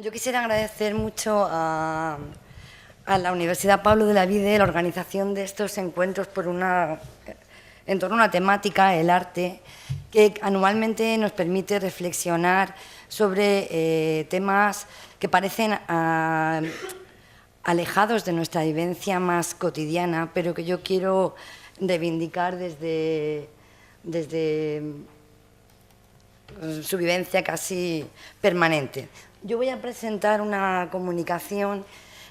Yo quisiera agradecer mucho a la Universidad Pablo de la Vide la organización de estos encuentros en torno a una temática, el arte, que anualmente nos permite reflexionar sobre temas que parecen alejados de nuestra vivencia más cotidiana, pero que yo quiero reivindicar desde su vivencia casi permanente. Yo voy a presentar una comunicación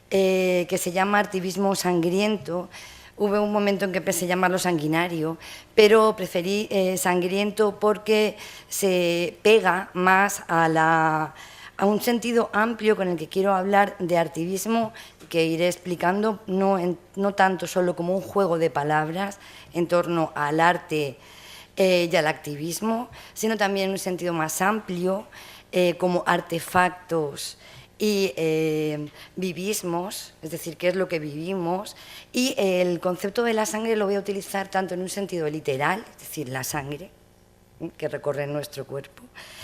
que se llama Artivismo Sangriento. Hubo un momento en que pensé llamarlo sanguinario, pero preferí sangriento porque se pega más a un sentido amplio con el que quiero hablar de artivismo, que iré explicando, no tanto solo como un juego de palabras en torno al arte y al activismo, sino también en un sentido más amplio, como artefactos y vivismos, es decir, qué es lo que vivimos, y el concepto de la sangre lo voy a utilizar tanto en un sentido literal, es decir, la sangre que recorre nuestro cuerpo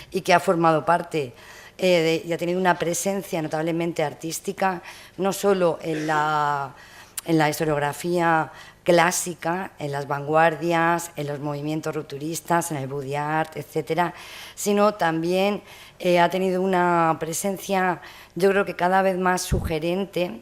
y que ha formado parte y ha tenido una presencia notablemente artística, no solo en la historiografía clásica, en las vanguardias, en los movimientos rupturistas, en el body art, etcétera, sino también ha tenido una presencia, yo creo que cada vez más sugerente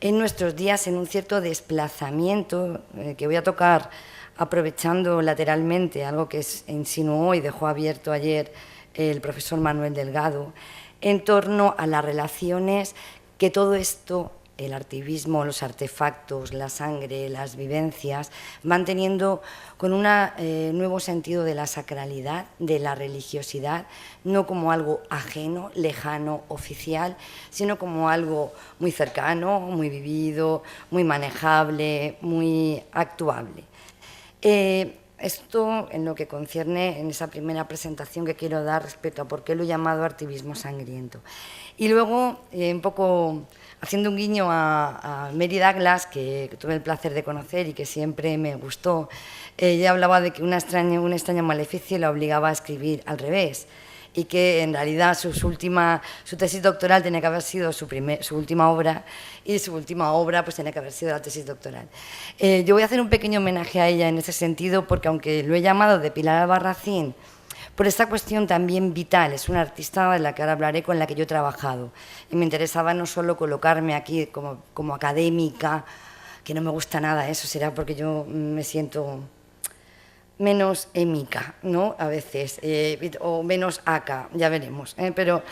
en nuestros días, en un cierto desplazamiento que voy a tocar aprovechando lateralmente, algo que insinuó y dejó abierto ayer el profesor Manuel Delgado, en torno a las relaciones que todo esto, el artivismo, los artefactos, la sangre, las vivencias, van teniendo con un nuevo sentido de la sacralidad, de la religiosidad, no como algo ajeno, lejano, oficial, sino como algo muy cercano, muy vivido, muy manejable, muy actuable. Esto en lo que concierne en esa primera presentación que quiero dar respecto a por qué lo he llamado artivismo sangriento. Y luego, un poco haciendo un guiño a Mary Douglas, que tuve el placer de conocer y que siempre me gustó, ella hablaba de que un extraño maleficio la obligaba a escribir al revés, y que en realidad su tesis doctoral tenía que haber sido su última obra, y su última obra pues tenía que haber sido la tesis doctoral. Yo voy a hacer un pequeño homenaje a ella en ese sentido, porque aunque lo he llamado de Pilar Albarracín, por esta cuestión también vital, es una artista de la que ahora hablaré, con la que yo he trabajado, y me interesaba no solo colocarme aquí como académica, que no me gusta nada eso, será porque yo me siento menos émica, ¿no? A veces, o menos aca, ya veremos, pero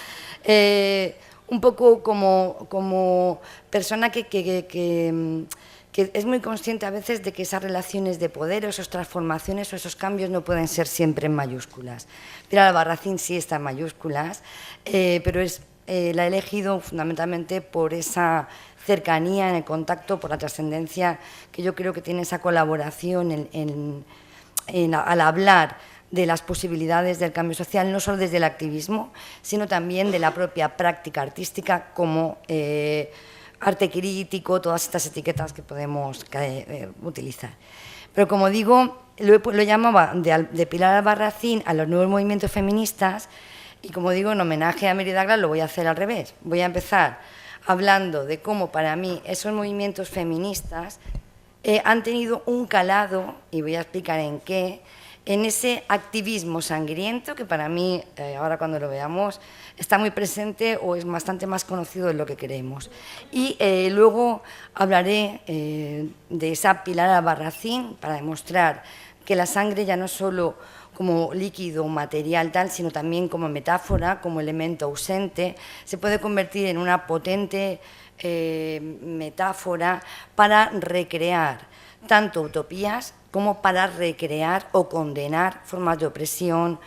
un poco como persona que es muy consciente a veces de que esas relaciones de poder, o esas transformaciones o esos cambios no pueden ser siempre en mayúsculas. Pilar Albarracín sí está en mayúsculas, pero la he elegido fundamentalmente por esa cercanía en el contacto, por la trascendencia que yo creo que tiene esa colaboración al hablar de las posibilidades del cambio social, no solo desde el activismo, sino también de la propia práctica artística como arte crítico, todas estas etiquetas que podemos utilizar. Pero como digo, lo llamaba de Pilar Albarracín a los nuevos movimientos feministas, y como digo, en homenaje a Mary Douglas lo voy a hacer al revés. Voy a empezar hablando de cómo para mí esos movimientos feministas han tenido un calado, y voy a explicar en qué, en ese activismo sangriento que para mí, ahora cuando lo veamos, está muy presente o es bastante más conocido de lo que creemos. Y luego hablaré de esa Pilar Albarracín para demostrar que la sangre ya no es solo como líquido material tal, sino también como metáfora, como elemento ausente, se puede convertir en una potente metáfora para recrear tanto utopías como para recrear o condenar formas de opresión,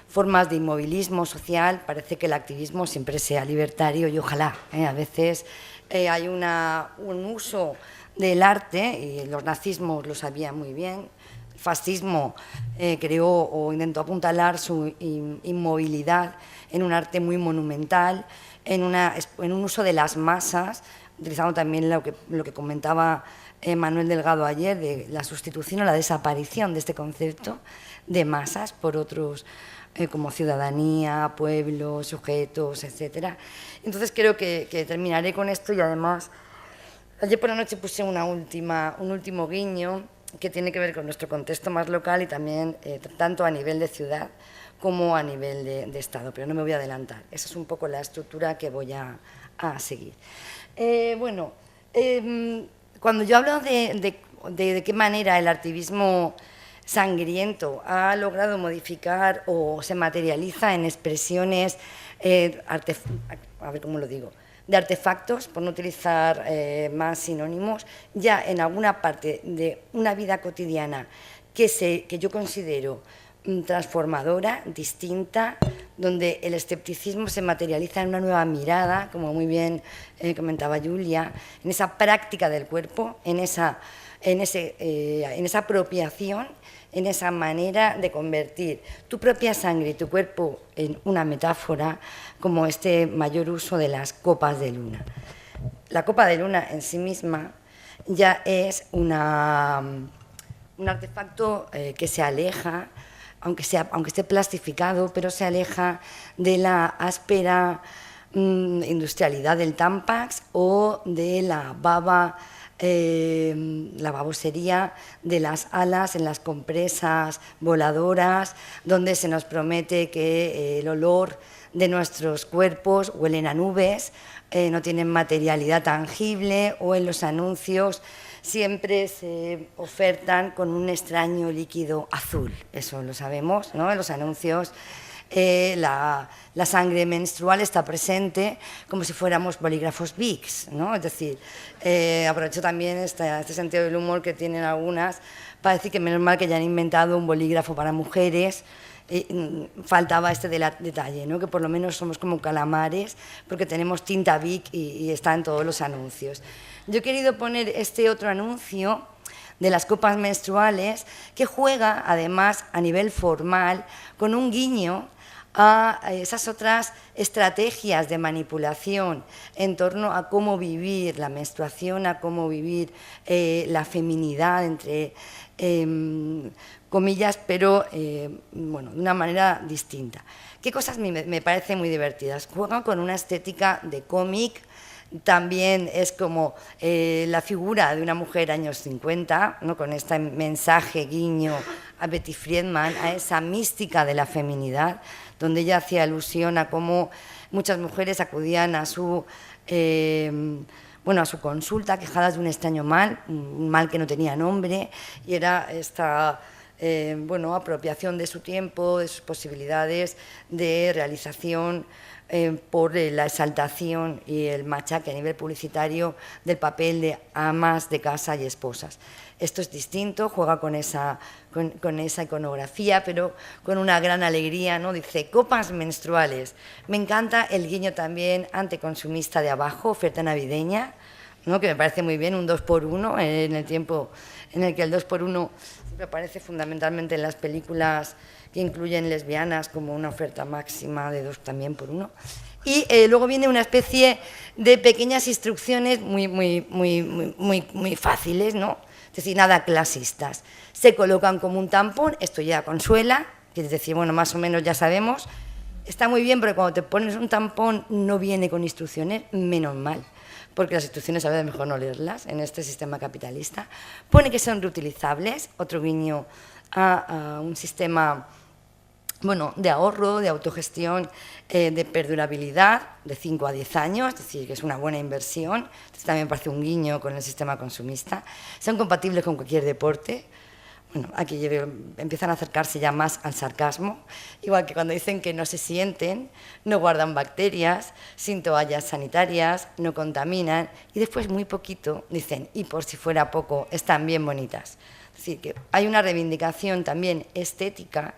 formas de inmovilismo social. Parece que el activismo siempre sea libertario, y ojalá, a veces hay un uso del arte, y los nazismos lo sabían muy bien. El fascismo creó o intentó apuntalar su inmovilidad en un arte muy monumental, en un uso de las masas, utilizando también lo que comentaba Manuel Delgado ayer, de la sustitución o la desaparición de este concepto de masas por otros como ciudadanía, pueblo, sujetos, etc. Entonces creo que terminaré con esto y además ayer por la noche puse un último guiño que tiene que ver con nuestro contexto más local y también tanto a nivel de ciudad como a nivel de Estado, pero no me voy a adelantar. Esa es un poco la estructura que voy a seguir. Cuando yo hablo de qué manera el activismo sangriento ha logrado modificar o se materializa en expresiones, a ver cómo lo digo, de artefactos, por no utilizar más sinónimos, ya en alguna parte de una vida cotidiana que yo considero transformadora, distinta, donde el escepticismo se materializa en una nueva mirada, como muy bien comentaba Julia, en esa práctica del cuerpo, en esa apropiación, en esa manera de convertir tu propia sangre y tu cuerpo en una metáfora, como este mayor uso de las copas de luna. La copa de luna en sí misma ya es un artefacto que se aleja, aunque esté plastificado, pero se aleja de la áspera industrialidad del Tampax o de la babosería de las alas en las compresas voladoras, donde se nos promete que el olor de nuestros cuerpos huelen a nubes, no tienen materialidad tangible, o en los anuncios siempre se ofertan con un extraño líquido azul, eso lo sabemos, ¿no? En los anuncios la sangre menstrual está presente como si fuéramos bolígrafos Bics, ¿no? Es decir, aprovecho también este sentido del humor que tienen algunas para decir que menos mal que ya han inventado un bolígrafo para mujeres. Faltaba este detalle, ¿no? Que por lo menos somos como calamares porque tenemos tinta Bic y está en todos los anuncios. Yo he querido poner este otro anuncio de las copas menstruales que juega además a nivel formal con un guiño a esas otras estrategias de manipulación en torno a cómo vivir la menstruación, a cómo vivir la feminidad, entre comillas, pero bueno, de una manera distinta. ¿Qué cosas me parecen muy divertidas? Juegan con una estética de cómic. También es como la figura de una mujer años 50, ¿no? Con este mensaje guiño a Betty Friedman, a esa mística de la feminidad, donde ella hacía alusión a cómo muchas mujeres acudían a su consulta quejadas de un extraño mal, un mal que no tenía nombre, y era esta apropiación de su tiempo, de sus posibilidades de realización por la exaltación y el machaque a nivel publicitario del papel de amas de casa y esposas. Esto es distinto, juega con esa iconografía, pero con una gran alegría, ¿no? Dice, copas menstruales. Me encanta el guiño también anticonsumista de abajo, oferta navideña, ¿no? Que me parece muy bien, un 2x1 en el tiempo en el que el 2x1 siempre aparece fundamentalmente en las películas que incluyen lesbianas como una oferta máxima de 2 también por 1. Y luego viene una especie de pequeñas instrucciones muy fáciles, ¿no? Es decir, nada clasistas. Se colocan como un tampón, esto ya consuela, es decir, bueno, más o menos ya sabemos. Está muy bien, pero cuando te pones un tampón no viene con instrucciones, menos mal, porque las instrucciones a veces mejor no leerlas en este sistema capitalista. Pone que son reutilizables, otro guiño a un sistema de ahorro, de autogestión, de perdurabilidad, de 5 a 10 años, es decir, que es una buena inversión. Esto también parece un guiño con el sistema consumista. Son compatibles con cualquier deporte. Bueno, aquí empiezan a acercarse ya más al sarcasmo, igual que cuando dicen que no se sienten, no guardan bacterias, sin toallas sanitarias, no contaminan, y después muy poquito dicen, y por si fuera poco, están bien bonitas. Es decir, que hay una reivindicación también estética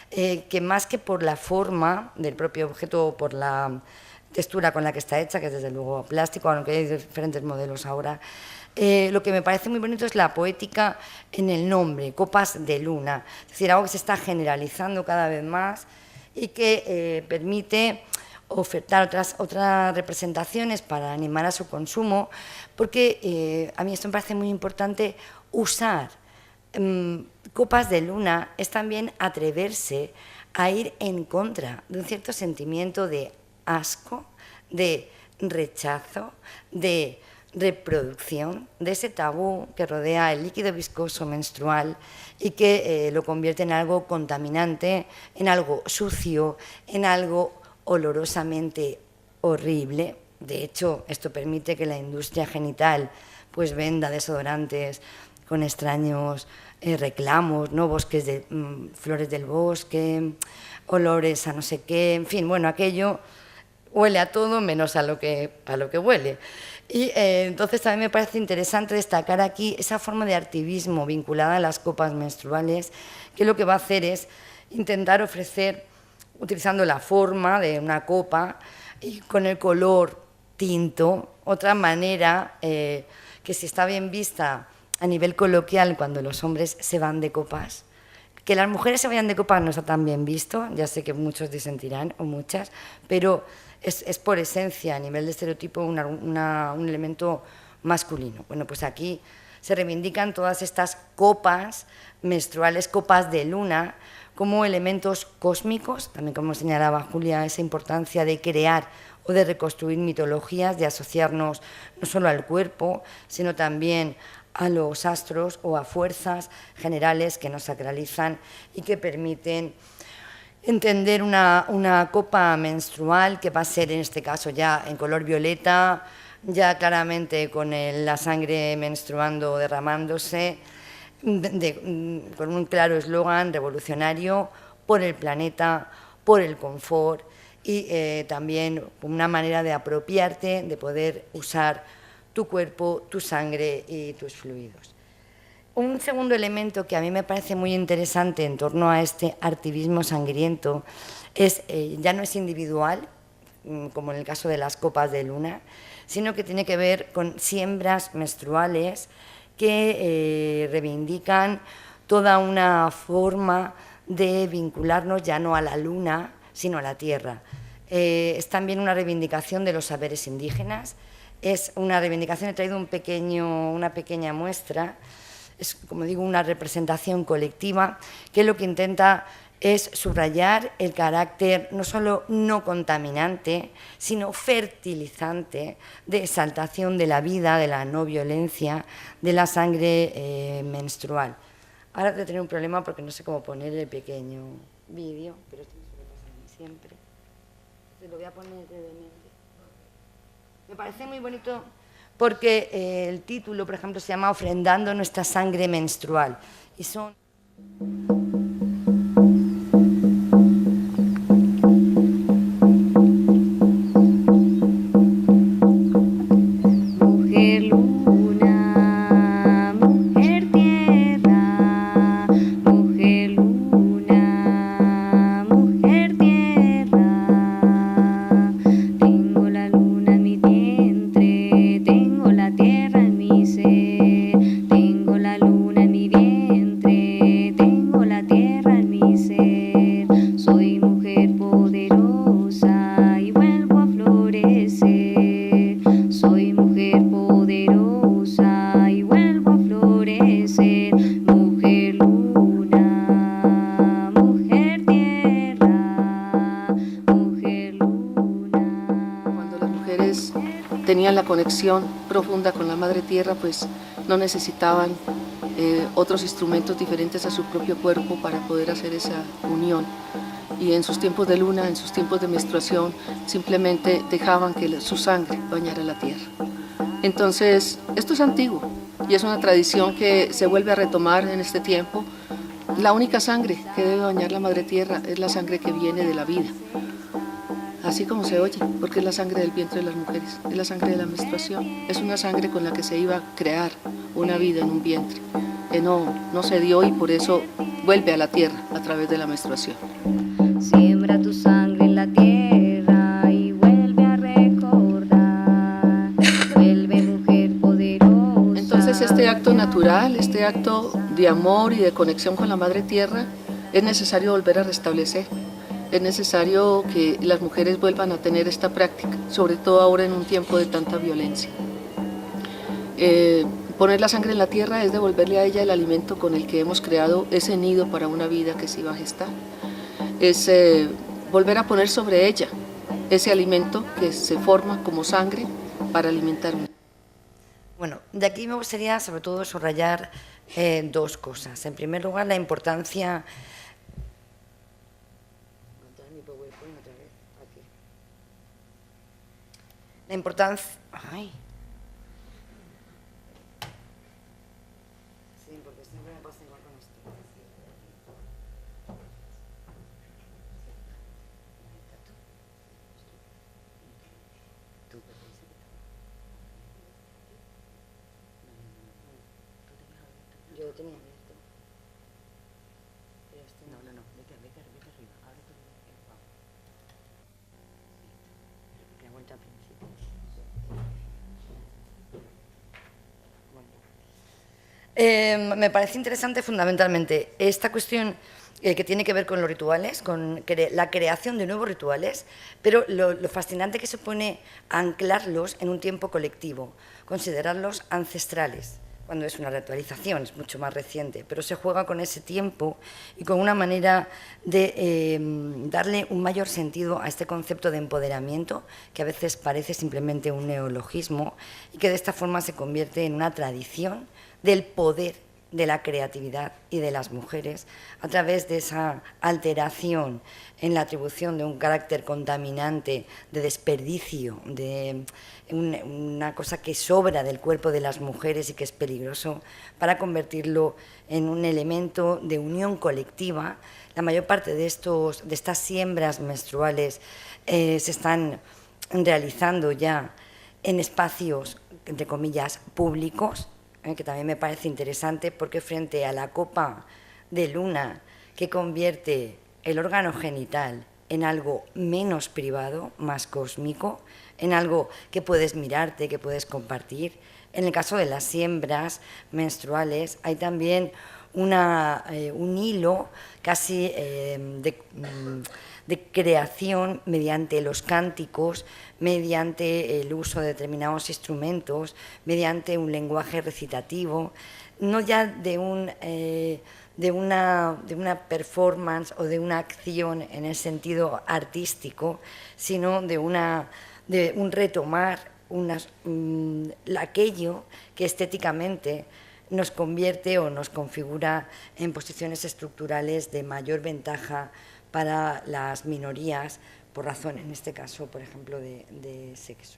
que más que por la forma del propio objeto o por la textura con la que está hecha, que es desde luego plástico, aunque hay diferentes modelos ahora, lo que me parece muy bonito es la poética en el nombre, copas de luna, es decir, algo que se está generalizando cada vez más y que permite ofertar otras representaciones para animar a su consumo, porque a mí esto me parece muy importante usar copas de luna, es también atreverse a ir en contra de un cierto sentimiento de asco, de rechazo, de reproducción, de ese tabú que rodea el líquido viscoso menstrual y que lo convierte en algo contaminante, en algo sucio, en algo olorosamente horrible. De hecho, esto permite que la industria genital pues venda desodorantes con extraños reclamos, ¿no? Bosques de flores del bosque, olores a no sé qué, en fin, bueno, aquello huele a todo menos a lo que huele. Y entonces también me parece interesante destacar aquí esa forma de activismo vinculada a las copas menstruales, que lo que va a hacer es intentar ofrecer, utilizando la forma de una copa y con el color tinto, otra manera que si está bien vista a nivel coloquial cuando los hombres se van de copas. Que las mujeres se vayan de copas no está tan bien visto, ya sé que muchos disentirán o muchas, pero es por esencia, a nivel de estereotipo, un elemento masculino. Bueno, pues aquí se reivindican todas estas copas menstruales, copas de luna, como elementos cósmicos, también como señalaba Julia, esa importancia de crear o de reconstruir mitologías, de asociarnos no solo al cuerpo, sino también a los astros o a fuerzas generales que nos sacralizan y que permiten entender una copa menstrual que va a ser en este caso ya en color violeta, ya claramente con la sangre menstruando, derramándose, con un claro eslogan revolucionario por el planeta, por el confort y también una manera de apropiarte, de poder usar tu cuerpo, tu sangre y tus fluidos. Un segundo elemento que a mí me parece muy interesante en torno a este activismo sangriento es, ya no es individual, como en el caso de las copas de luna, sino que tiene que ver con siembras menstruales que reivindican toda una forma de vincularnos ya no a la luna, sino a la tierra. Es también una reivindicación de los saberes indígenas, es una reivindicación, he traído una pequeña muestra, es, como digo, una representación colectiva que lo que intenta es subrayar el carácter no solo no contaminante, sino fertilizante de exaltación de la vida, de la no violencia, de la sangre menstrual. Ahora voy a tener un problema porque no sé cómo poner el pequeño vídeo, pero esto me suele pasar a mí siempre. Entonces lo voy a poner brevemente. Me parece muy bonito porque el título, por ejemplo, se llama Ofrendando nuestra sangre menstrual. Y son... Mujer luna, mujer tierra, mujer luna, mujer tierra. Tengo la luna en mi vientre, tengo la tierra en mi ser. Tengo la luna en mi vientre, tengo la tierra en mi ser. Soy mujer poderosa y vuelvo a florecer. Soy mujer poderosa y vuelvo a florecer. Mujer luna, mujer tierra, mujer luna. Cuando las mujeres tenían la conexión profunda con la Madre Tierra, pues no necesitaban otros instrumentos diferentes a su propio cuerpo para poder hacer esa unión. Y en sus tiempos de luna, en sus tiempos de menstruación, simplemente dejaban que su sangre bañara la tierra. Entonces, esto es antiguo y es una tradición que se vuelve a retomar en este tiempo. La única sangre que debe bañar la Madre Tierra es la sangre que viene de la vida, así como se oye, porque es la sangre del vientre de las mujeres, es la sangre de la menstruación, es una sangre con la que se iba a crear una vida en un vientre, que no se dio y por eso vuelve a la tierra a través de la menstruación. Siembra tu sangre en la tierra y vuelve a recordar. Vuelve mujer poderosa. Entonces este acto natural, este acto de amor y de conexión con la Madre Tierra, es necesario volver a restablecer. Es necesario que las mujeres vuelvan a tener esta práctica, sobre todo ahora en un tiempo de tanta violencia. Poner la sangre en la tierra es devolverle a ella el alimento con el que hemos creado ese nido para una vida que se iba a gestar. es volver a poner sobre ella ese alimento que se forma como sangre para alimentarme. Bueno, de aquí me gustaría sobre todo subrayar dos cosas. En primer lugar, la importancia... La importancia... Ay. Sí, porque siempre me pasa igual con esto. Yo lo tenía abierto. Pero este no, vete arriba. Ahora te lo la vuelta al principio. Me parece interesante fundamentalmente esta cuestión que tiene que ver con los rituales, con la creación de nuevos rituales, pero lo fascinante que supone anclarlos en un tiempo colectivo, considerarlos ancestrales, cuando es una ritualización, es mucho más reciente, pero se juega con ese tiempo y con una manera de darle un mayor sentido a este concepto de empoderamiento, que a veces parece simplemente un neologismo, y que de esta forma se convierte en una tradición del poder de la creatividad y de las mujeres a través de esa alteración en la atribución de un carácter contaminante, de desperdicio, de una cosa que sobra del cuerpo de las mujeres y que es peligroso, para convertirlo en un elemento de unión colectiva. La mayor parte de estas siembras menstruales se están realizando ya en espacios, entre comillas, públicos, que también me parece interesante, porque frente a la copa de luna que convierte el órgano genital en algo menos privado, más cósmico, en algo que puedes mirarte, que puedes compartir. En el caso de las siembras menstruales hay también un hilo casi de creación mediante los cánticos, mediante el uso de determinados instrumentos, mediante un lenguaje recitativo, no ya de una performance o de una acción en el sentido artístico, sino de un retomar aquello que estéticamente nos convierte o nos configura en posiciones estructurales de mayor ventaja para las minorías, por razón, en este caso, por ejemplo, de sexo.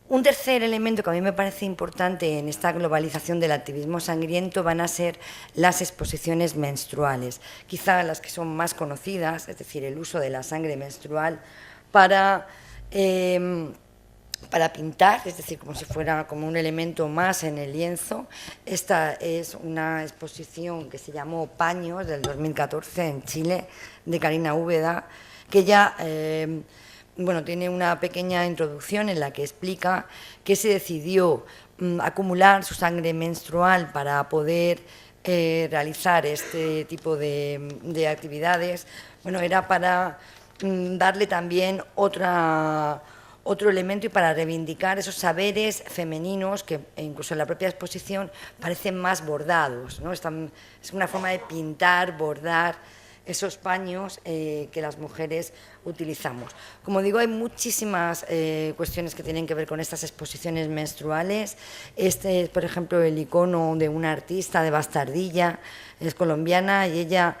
Un tercer elemento que a mí me parece importante en esta globalización del activismo sangriento van a ser las exposiciones menstruales, quizá las que son más conocidas, es decir, el uso de la sangre menstrual para pintar, es decir, como si fuera como un elemento más en el lienzo. Esta es una exposición que se llamó Paños, del 2014, en Chile, de Karina Úbeda, que ya tiene una pequeña introducción en la que explica que se decidió acumular su sangre menstrual para poder realizar este tipo de actividades. Bueno, era para darle también otro elemento y para reivindicar esos saberes femeninos que incluso en la propia exposición parecen más bordados, ¿no? Es una forma de pintar, bordar esos paños que las mujeres utilizamos. Como digo, hay muchísimas cuestiones que tienen que ver con estas exposiciones menstruales. Este es, por ejemplo, el icono de una artista de Bastardilla, es colombiana, y ella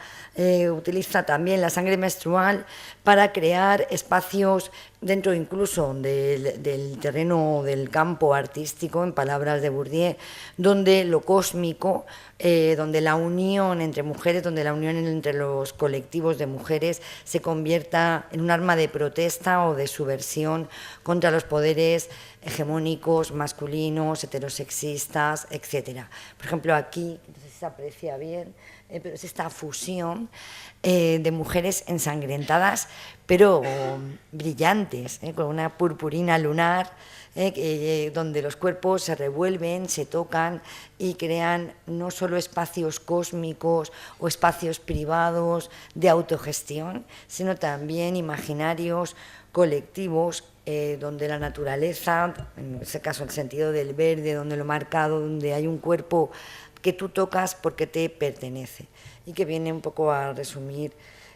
utiliza también la sangre menstrual para crear espacios dentro incluso del terreno del campo artístico, en palabras de Bourdieu, donde lo cósmico, donde la unión entre mujeres, donde la unión entre los colectivos de mujeres se convierta en un arma de protesta o de subversión contra los poderes hegemónicos, masculinos, heterosexistas, etc. Por ejemplo, aquí, no sé si se aprecia bien, pero es esta fusión de mujeres ensangrentadas, pero brillantes, con una purpurina lunar, donde los cuerpos se revuelven, se tocan y crean no solo espacios cósmicos o espacios privados de autogestión, sino también imaginarios colectivos donde la naturaleza, en ese caso el sentido del verde, donde lo marcado, donde hay un cuerpo que tú tocas porque te pertenece, y que viene un poco a resumir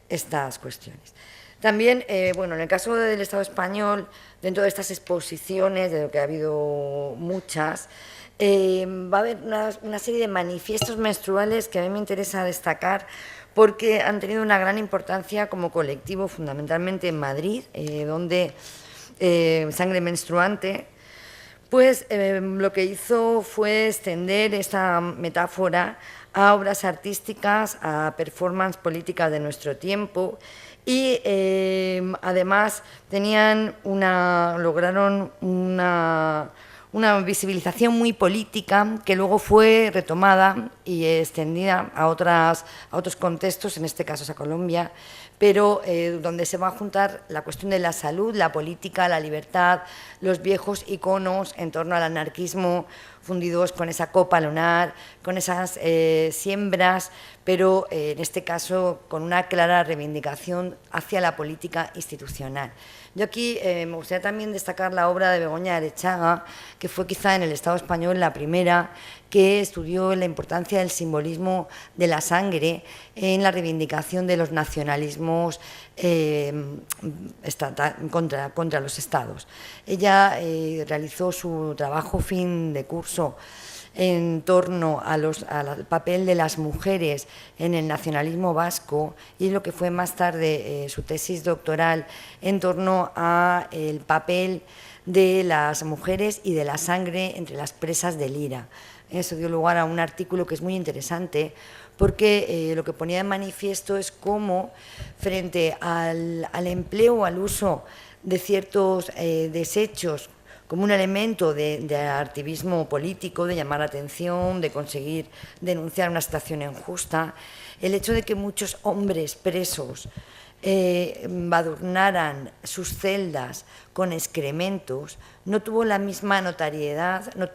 estas cuestiones. También, bueno, en el caso del Estado español, dentro de estas exposiciones, de lo que ha habido muchas, va a haber una serie de manifiestos menstruales que a mí me interesa destacar porque han tenido una gran importancia como colectivo, fundamentalmente en Madrid, donde Sangre Menstruante pues lo que hizo fue extender esta metáfora a obras artísticas, a performances políticas de nuestro tiempo y además lograron una visibilización muy política que luego fue retomada y extendida a otros contextos, en este caso a Colombia, pero donde se va a juntar la cuestión de la salud, la política, la libertad, los viejos iconos en torno al anarquismo fundidos con esa copa lunar, con esas siembras, pero en este caso con una clara reivindicación hacia la política institucional. Yo aquí me gustaría también destacar la obra de Begoña Arechaga, que fue quizá en el Estado español la primera que estudió la importancia del simbolismo de la sangre en la reivindicación de los nacionalismos contra los estados. Ella realizó su trabajo fin de curso en torno al papel de las mujeres en el nacionalismo vasco y lo que fue más tarde su tesis doctoral en torno al papel de las mujeres y de la sangre entre las presas del IRA. Eso dio lugar a un artículo que es muy interesante porque lo que ponía en manifiesto es cómo frente al empleo o al uso de ciertos desechos como un elemento de activismo político, de llamar la atención, de conseguir denunciar una situación injusta, el hecho de que muchos hombres presos embadurnaran sus celdas con excrementos no tuvo la misma notariedad, no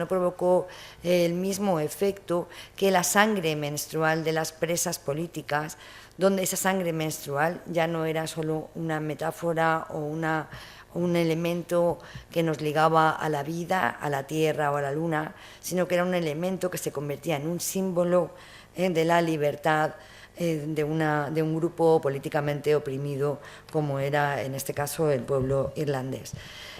provocó el mismo efecto que la sangre menstrual de las presas políticas, donde esa sangre menstrual ya no era solo una metáfora o un elemento que nos ligaba a la vida, a la tierra o a la luna, sino que era un elemento que se convertía en un símbolo de la libertad de un grupo políticamente oprimido como era en este caso el pueblo irlandés.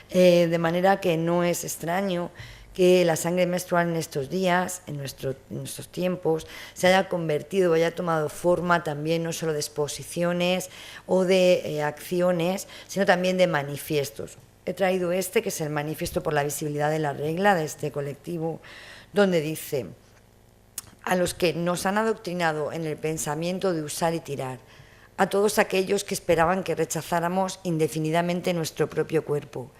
De manera que no es extraño que la sangre menstrual en estos días, en nuestros tiempos, se haya convertido, haya tomado forma también no solo de exposiciones o de acciones, sino también de manifiestos. He traído que es el manifiesto por la visibilidad de la regla de este colectivo, donde dice: a los que nos han adoctrinado en el pensamiento de usar y tirar, a todos aquellos que esperaban que rechazáramos indefinidamente nuestro propio cuerpo.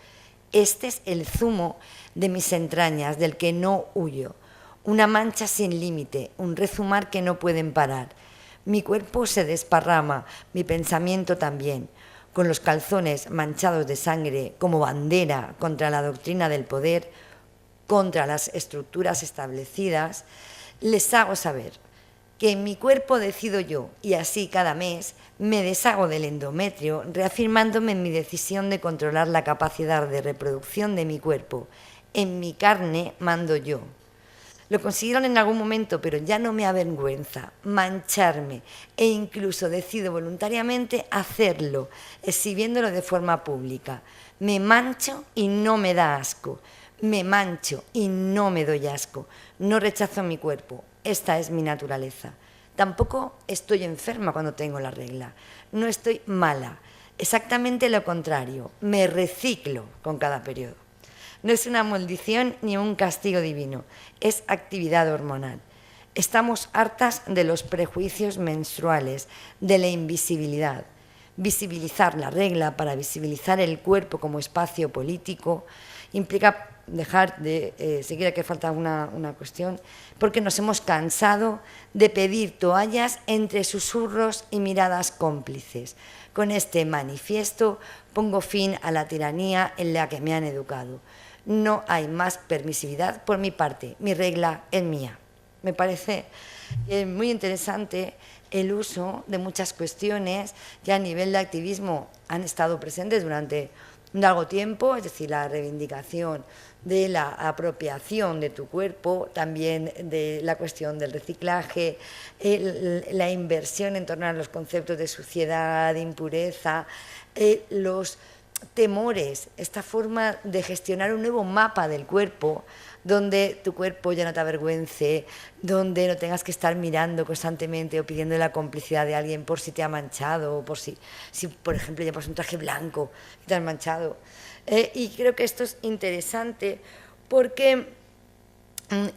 Este es el zumo de mis entrañas, del que no huyo, una mancha sin límite, un rezumar que no pueden parar. Mi cuerpo se desparrama, mi pensamiento también, con los calzones manchados de sangre como bandera contra la doctrina del poder, contra las estructuras establecidas. Les hago saber que en mi cuerpo decido yo, y así cada mes me deshago del endometrio, reafirmándome en mi decisión de controlar la capacidad de reproducción de mi cuerpo. En mi carne mando yo. Lo consiguieron en algún momento, pero ya no me avergüenza mancharme e incluso decido voluntariamente hacerlo, exhibiéndolo de forma pública. Me mancho y no me da asco. Me mancho y no me doy asco. No rechazo mi cuerpo. Esta es mi naturaleza. Tampoco estoy enferma cuando tengo la regla. No estoy mala. Exactamente lo contrario. Me reciclo con cada periodo. No es una maldición ni un castigo divino. Es actividad hormonal. Estamos hartas de los prejuicios menstruales, de la invisibilidad. Visibilizar la regla para visibilizar el cuerpo como espacio político implica dejar de, si quiere que falta una cuestión, porque nos hemos cansado de pedir toallas entre susurros y miradas cómplices. Con este manifiesto pongo fin a la tiranía en la que me han educado. No hay más permisividad por mi parte, mi regla es mía. Me parece muy interesante el uso de muchas cuestiones que a nivel de activismo han estado presentes durante un largo tiempo, es decir, la reivindicación de la apropiación de tu cuerpo, también de la cuestión del reciclaje, la inversión en torno a los conceptos de suciedad, de impureza, los temores, esta forma de gestionar un nuevo mapa del cuerpo, donde tu cuerpo ya no te avergüence, donde no tengas que estar mirando constantemente o pidiendo la complicidad de alguien por si te ha manchado, o por si por ejemplo, llevas un traje blanco y te has manchado. Y creo que esto es interesante porque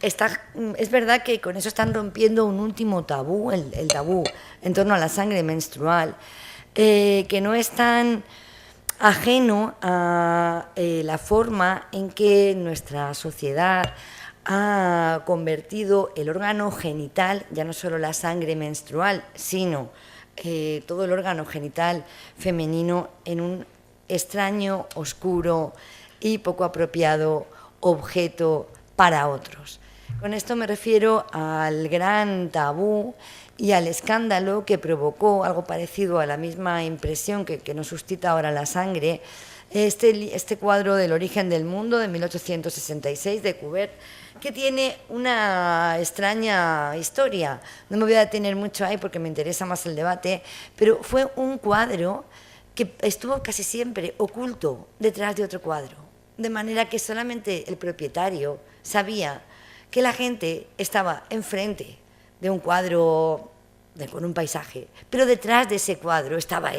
es verdad que con eso están rompiendo un último tabú, el tabú en torno a la sangre menstrual, que no es tan ajeno a la forma en que nuestra sociedad ha convertido el órgano genital, ya no solo la sangre menstrual, sino todo el órgano genital femenino, en un extraño, oscuro y poco apropiado objeto para otros. Con esto me refiero al gran tabú y al escándalo que provocó, algo parecido a la misma impresión que nos suscita ahora la sangre, este cuadro del origen del mundo de 1866 de Courbet, que tiene una extraña historia. No me voy a detener mucho ahí porque me interesa más el debate, pero fue un cuadro que estuvo casi siempre oculto detrás de otro cuadro, de manera que solamente el propietario sabía que la gente estaba enfrente de un cuadro con un paisaje, pero detrás de ese cuadro estaba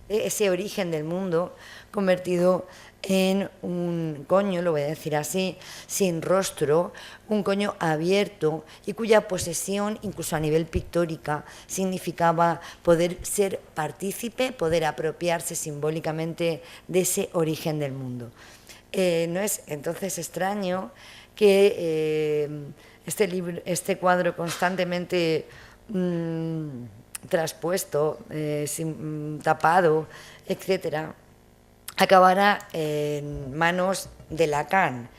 ese origen del mundo convertido en un coño, lo voy a decir así, sin rostro, un coño abierto y cuya posesión, incluso a nivel pictórica, significaba poder ser partícipe, poder apropiarse simbólicamente de ese origen del mundo. No es entonces extraño que este cuadro constantemente traspuesto, tapado, etcétera, acabará en manos de Lacan,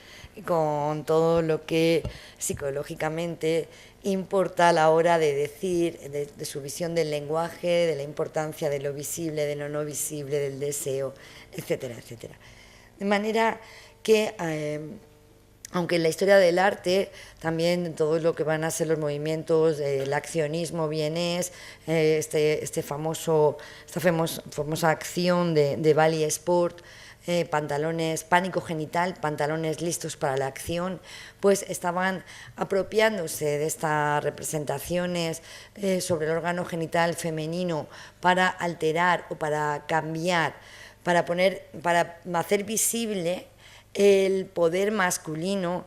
con todo lo que psicológicamente importa a la hora de decir, de su visión del lenguaje, de la importancia de lo visible, de lo no visible, del deseo, etcétera, etcétera. De manera que, aunque en la historia del arte, también todo lo que van a ser los movimientos, el accionismo vienés, esta famosa acción de Bally Sport, pantalones, pánico genital, pantalones listos para la acción, pues estaban apropiándose de estas representaciones sobre el órgano genital femenino para alterar o para cambiar, para hacer visible el poder masculino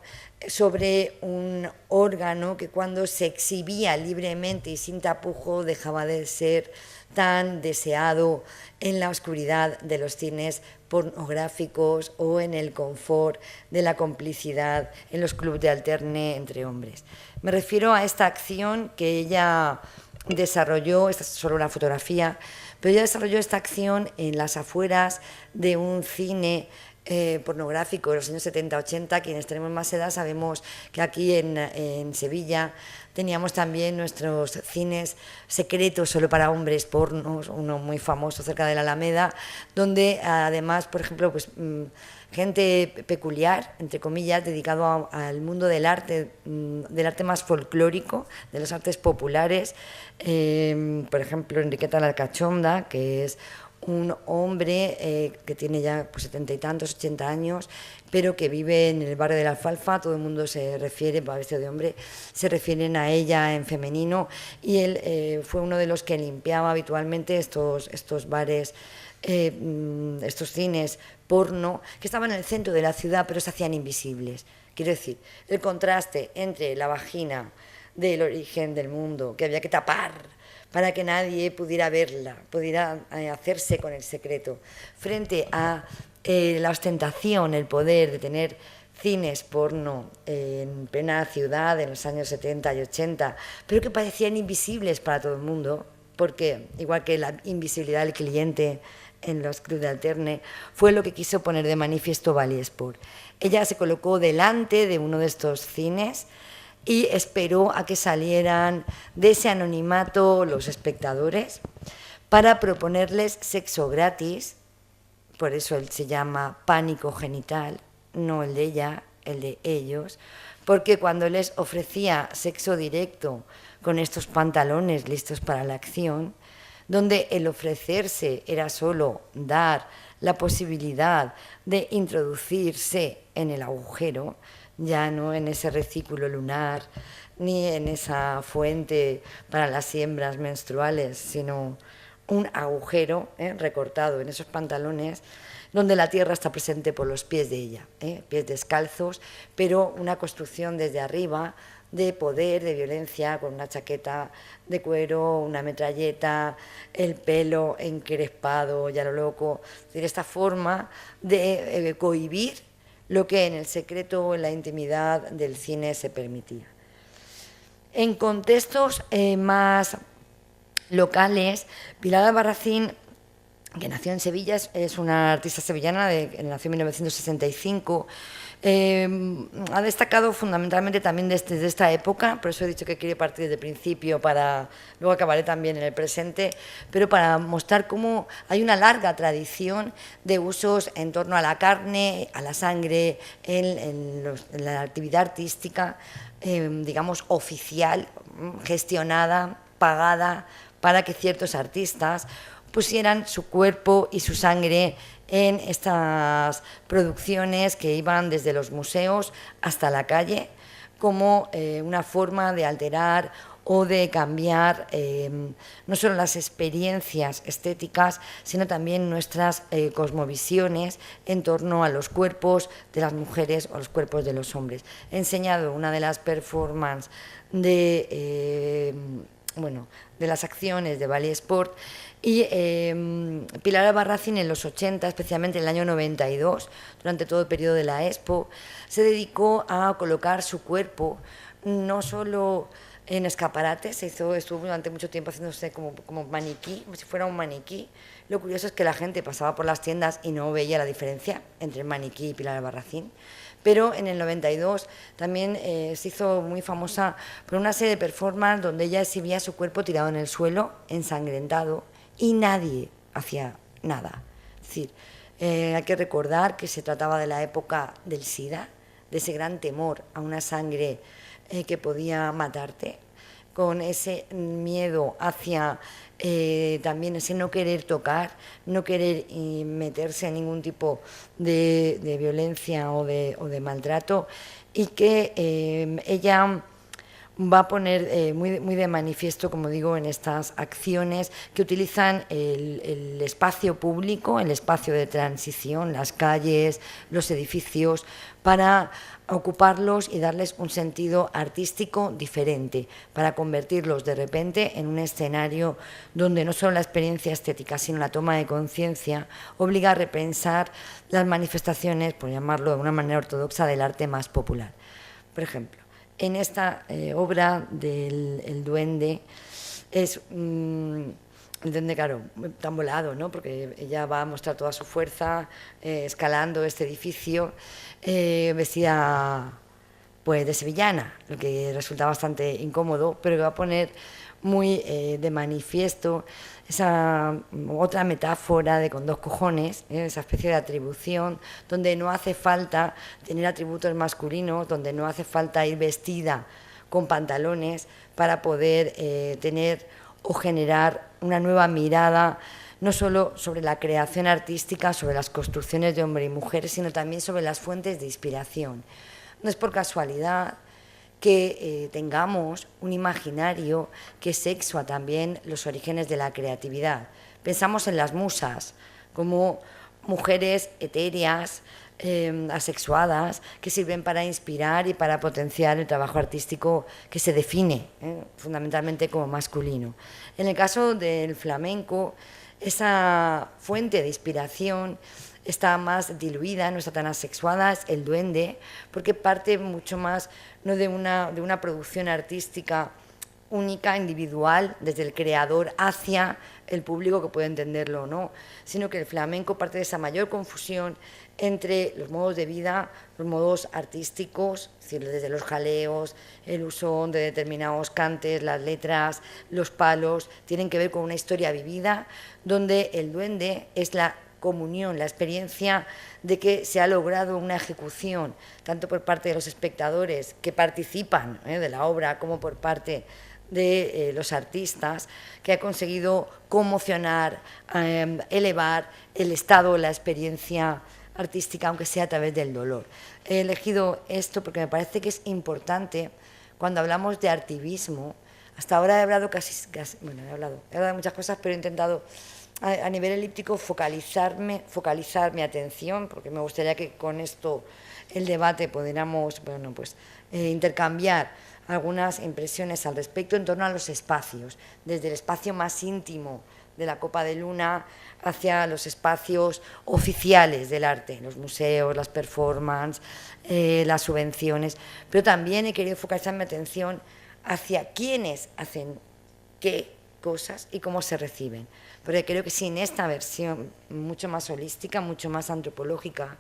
sobre un órgano que cuando se exhibía libremente y sin tapujo dejaba de ser tan deseado en la oscuridad de los cines pornográficos o en el confort de la complicidad en los clubes de alterne entre hombres. Me refiero a esta acción que ella desarrolló, esta es solo una fotografía, pero ella desarrolló esta acción en las afueras de un cine pornográfico de los años 70-80. Quienes tenemos más edad sabemos que aquí en Sevilla teníamos también nuestros cines secretos solo para hombres pornos, uno muy famoso cerca de la Alameda, donde además, por ejemplo, pues gente peculiar, entre comillas, dedicado al mundo del arte más folclórico, de las artes populares, por ejemplo, Enriqueta la Cachonda, que es un hombre que tiene ya pues 70 y tantos, 80 años, pero que vive en el barrio de la Alfalfa. Todo el mundo se refiere, para vestido de hombre, se refieren a ella en femenino, y él fue uno de los que limpiaba habitualmente estos bares, estos cines porno, que estaban en el centro de la ciudad, pero se hacían invisibles. Quiero decir, el contraste entre la vagina del origen del mundo, que había que tapar para que nadie pudiera verla, pudiera hacerse con el secreto, frente a la ostentación, el poder de tener cines porno en plena ciudad en los años 70 y 80, pero que parecían invisibles para todo el mundo, porque igual que la invisibilidad del cliente en los clubes de alterne, fue lo que quiso poner de manifiesto Bally Sport. Ella se colocó delante de uno de estos cines y esperó a que salieran de ese anonimato los espectadores para proponerles sexo gratis, por eso él se llama pánico genital, no el de ella, el de ellos, porque cuando les ofrecía sexo directo con estos pantalones listos para la acción, donde el ofrecerse era solo dar la posibilidad de introducirse en el agujero, ya no en ese recículo lunar, ni en esa fuente para las siembras menstruales, sino un agujero recortado en esos pantalones, donde la tierra está presente por los pies de ella, pies descalzos, pero una construcción desde arriba de poder, de violencia, con una chaqueta de cuero, una metralleta, el pelo encrespado y a lo loco. Es decir, esta forma de cohibir lo que en el secreto o en la intimidad del cine se permitía. En contextos más locales, Pilar Albarracín, que nació en Sevilla, es una artista sevillana, nació en 1965, ha destacado fundamentalmente también desde esta época, por eso he dicho que quiero partir desde el principio, luego acabaré también en el presente, pero para mostrar cómo hay una larga tradición de usos en torno a la carne, a la sangre, en la actividad artística, digamos, oficial, gestionada, pagada, para que ciertos artistas pusieran su cuerpo y su sangre en estas producciones que iban desde los museos hasta la calle, como una forma de alterar o de cambiar no solo las experiencias estéticas, sino también nuestras cosmovisiones en torno a los cuerpos de las mujeres o los cuerpos de los hombres. He enseñado una de las performances de las acciones de Ballet Sport, y Pilar Albarracín en los 80, especialmente en el año 92, durante todo el periodo de la Expo, se dedicó a colocar su cuerpo no solo en escaparates, estuvo durante mucho tiempo haciéndose como maniquí, como si fuera un maniquí. Lo curioso es que la gente pasaba por las tiendas y no veía la diferencia entre el maniquí y Pilar Albarracín. Pero en el 92 también se hizo muy famosa por una serie de performances donde ella exhibía su cuerpo tirado en el suelo, ensangrentado, y nadie hacía nada. Es decir, hay que recordar que se trataba de la época del SIDA, de ese gran temor a una sangre que podía matarte, con ese miedo hacia también ese no querer tocar, no querer meterse en ningún tipo de violencia o de maltrato, y que ella va a poner muy de manifiesto, como digo, en estas acciones que utilizan el espacio público, el espacio de transición, las calles, los edificios, para ocuparlos y darles un sentido artístico diferente, para convertirlos de repente en un escenario donde no solo la experiencia estética, sino la toma de conciencia obliga a repensar las manifestaciones, por llamarlo de una manera ortodoxa, del arte más popular. Por ejemplo, en esta obra del El Duende, es el duende, claro, tan volado, ¿no? Porque ella va a mostrar toda su fuerza escalando este edificio, vestida pues de sevillana, lo que resulta bastante incómodo, pero que va a poner muy de manifiesto esa otra metáfora de con dos cojones, esa especie de atribución donde no hace falta tener atributos masculinos, donde no hace falta ir vestida con pantalones para poder tener o generar una nueva mirada, no solo sobre la creación artística, sobre las construcciones de hombres y mujeres, sino también sobre las fuentes de inspiración. No es por casualidad que tengamos un imaginario que sexua también los orígenes de la creatividad. Pensamos en las musas como mujeres etéreas, asexuadas, que sirven para inspirar y para potenciar el trabajo artístico que se define fundamentalmente como masculino. En el caso del flamenco, esa fuente de inspiración está más diluida, no está tan asexuada, es el duende, porque parte mucho más no de una producción artística única, individual, desde el creador hacia el público que puede entenderlo o no, sino que el flamenco parte de esa mayor confusión entre los modos de vida, los modos artísticos, es decir, desde los jaleos, el uso de determinados cantes, las letras, los palos, tienen que ver con una historia vivida, donde el duende es la comunión, la experiencia de que se ha logrado una ejecución, tanto por parte de los espectadores que participan de la obra como por parte de los artistas, que ha conseguido conmocionar, elevar el estado, la experiencia artística, aunque sea a través del dolor. He elegido esto porque me parece que es importante cuando hablamos de artivismo. Hasta ahora he hablado bueno, he hablado de muchas cosas, pero he intentado a nivel elíptico focalizar mi atención, porque me gustaría que con esto el debate pudiéramos, bueno, pues, intercambiar algunas impresiones al respecto en torno a los espacios, desde el espacio más íntimo de la Copa de Luna hacia los espacios oficiales del arte, los museos, las performances, las subvenciones, pero también he querido focalizar mi atención hacia quiénes hacen qué cosas y cómo se reciben, porque creo que sin esta versión mucho más holística, mucho más antropológica,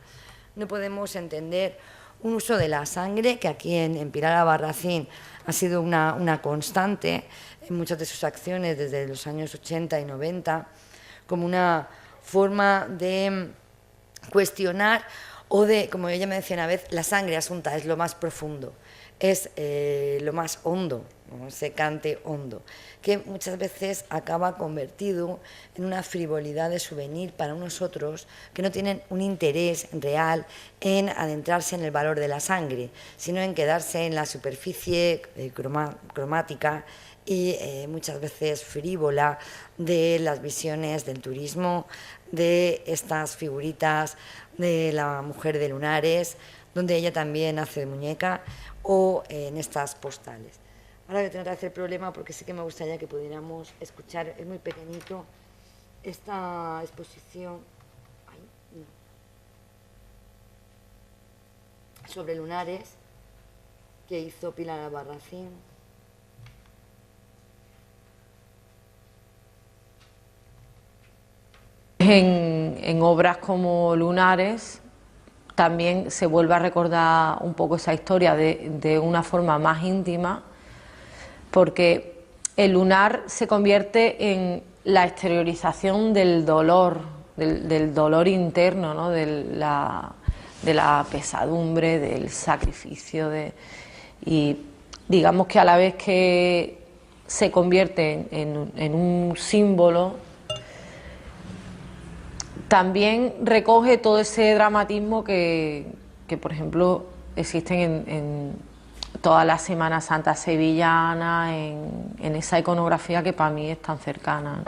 no podemos entender un uso de la sangre que aquí en Pilar Albarracín ha sido una constante en muchas de sus acciones desde los años 80 y 90, como una forma de cuestionar o de, como ella me decía una vez, la sangre asunta es lo más profundo, es lo más hondo, ¿no? Ese cante hondo, que muchas veces acaba convertido en una frivolidad de souvenir para unos otros que no tienen un interés real en adentrarse en el valor de la sangre, sino en quedarse en la superficie cromática y muchas veces frívola de las visiones del turismo, de estas figuritas de la mujer de lunares, donde ella también hace de muñeca, o en estas postales. Ahora voy a tener que hacer problema porque sí que me gustaría que pudiéramos escuchar, es muy pequeñito, esta exposición sobre lunares que hizo Pilar Albarracín. En obras como Lunares también se vuelve a recordar un poco esa historia de una forma más íntima, porque el lunar se convierte en la exteriorización del dolor, del dolor interno, ¿no? de la pesadumbre, del sacrificio, y digamos que a la vez que se convierte en un símbolo, también recoge todo ese dramatismo que por ejemplo, existen en toda la Semana Santa sevillana, en esa iconografía que para mí es tan cercana.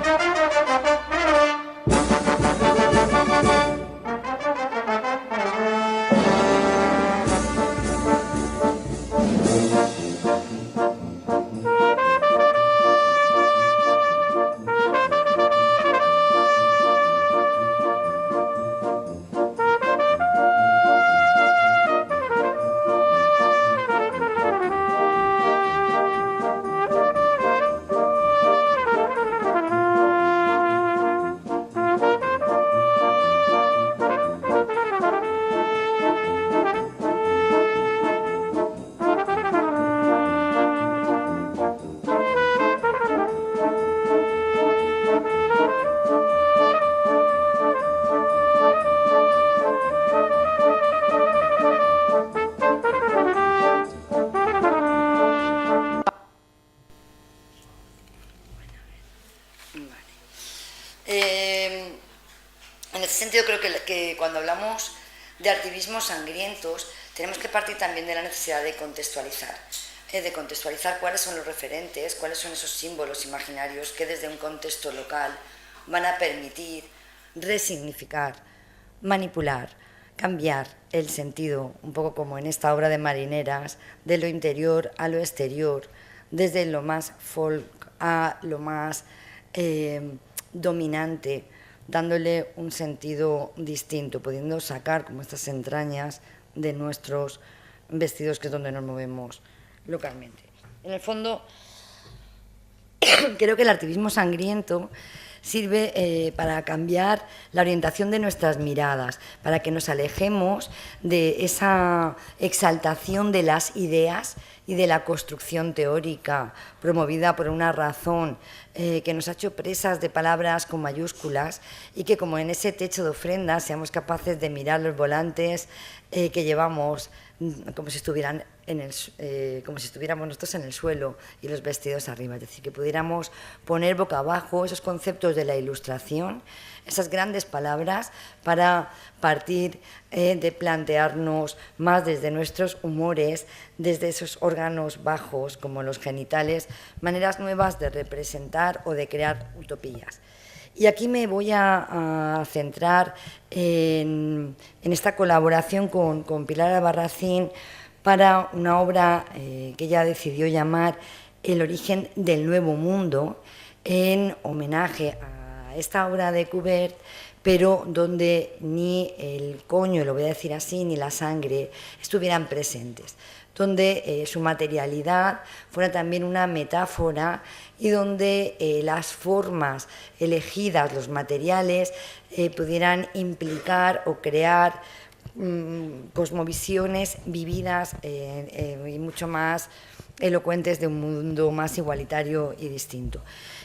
En ese sentido creo que cuando hablamos de activismos sangrientos tenemos que partir también de la necesidad de contextualizar cuáles son los referentes, cuáles son esos símbolos imaginarios que desde un contexto local van a permitir resignificar, manipular, cambiar el sentido, un poco como en esta obra de Marineras, de lo interior a lo exterior, desde lo más folk a lo más dominante, dándole un sentido distinto, pudiendo sacar como estas entrañas de nuestros vestidos, que es donde nos movemos localmente. En el fondo, creo que el activismo sangriento sirve para cambiar la orientación de nuestras miradas, para que nos alejemos de esa exaltación de las ideas y de la construcción teórica promovida por una razón que nos ha hecho presas de palabras con mayúsculas y que, como en ese techo de ofrendas, seamos capaces de mirar los volantes que llevamos como si estuvieran como si estuviéramos nosotros en el suelo y los vestidos arriba, es decir, que pudiéramos poner boca abajo esos conceptos de la ilustración, esas grandes palabras, para partir de plantearnos más desde nuestros humores, desde esos órganos bajos como los genitales, maneras nuevas de representar o de crear utopías. Y aquí me voy a centrar en esta colaboración con Pilar Albarracín para una obra que ella decidió llamar El origen del nuevo mundo, en homenaje a esta obra de Kubert, pero donde ni el coño, lo voy a decir así, ni la sangre estuvieran presentes, donde su materialidad fuera también una metáfora y donde las formas elegidas, los materiales, pudieran implicar o crear cosmovisiones vividas y mucho más elocuentes de un mundo más igualitario y distinto.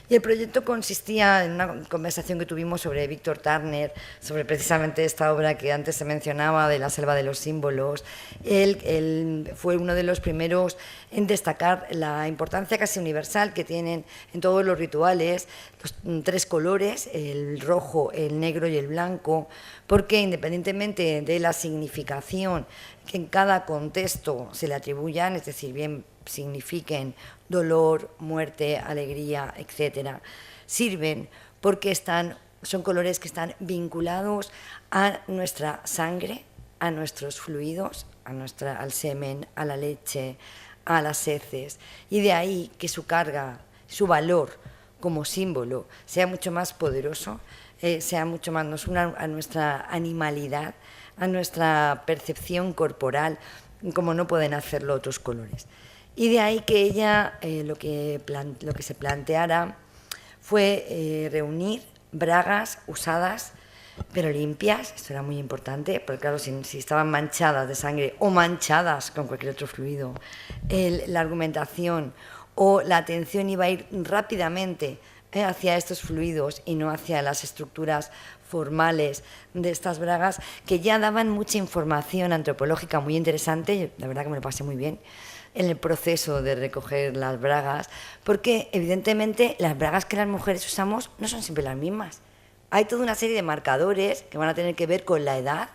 Y el proyecto consistía en una conversación que tuvimos sobre Víctor Turner, sobre precisamente esta obra que antes se mencionaba, de La selva de los símbolos. Él fue uno de los primeros en destacar la importancia casi universal que tienen en todos los rituales los tres colores, el rojo, el negro y el blanco, porque independientemente de la significación que en cada contexto se le atribuyan, es decir, bien signifiquen dolor, muerte, alegría, etcétera, sirven porque son colores que están vinculados a nuestra sangre, a nuestros fluidos, al semen, a la leche, a las heces, y de ahí que su carga, su valor como símbolo sea mucho más poderoso, sea mucho más, nos una a nuestra animalidad, a nuestra percepción corporal, como no pueden hacerlo otros colores. Y de ahí que ella lo que se planteara fue reunir bragas usadas pero limpias, esto era muy importante, porque claro, si estaban manchadas de sangre o manchadas con cualquier otro fluido, la argumentación o la atención iba a ir rápidamente hacia estos fluidos y no hacia las estructuras formales de estas bragas, que ya daban mucha información antropológica muy interesante. La verdad que me lo pasé muy bien en el proceso de recoger las bragas, porque evidentemente las bragas que las mujeres usamos no son siempre las mismas. Hay toda una serie de marcadores que van a tener que ver con la edad,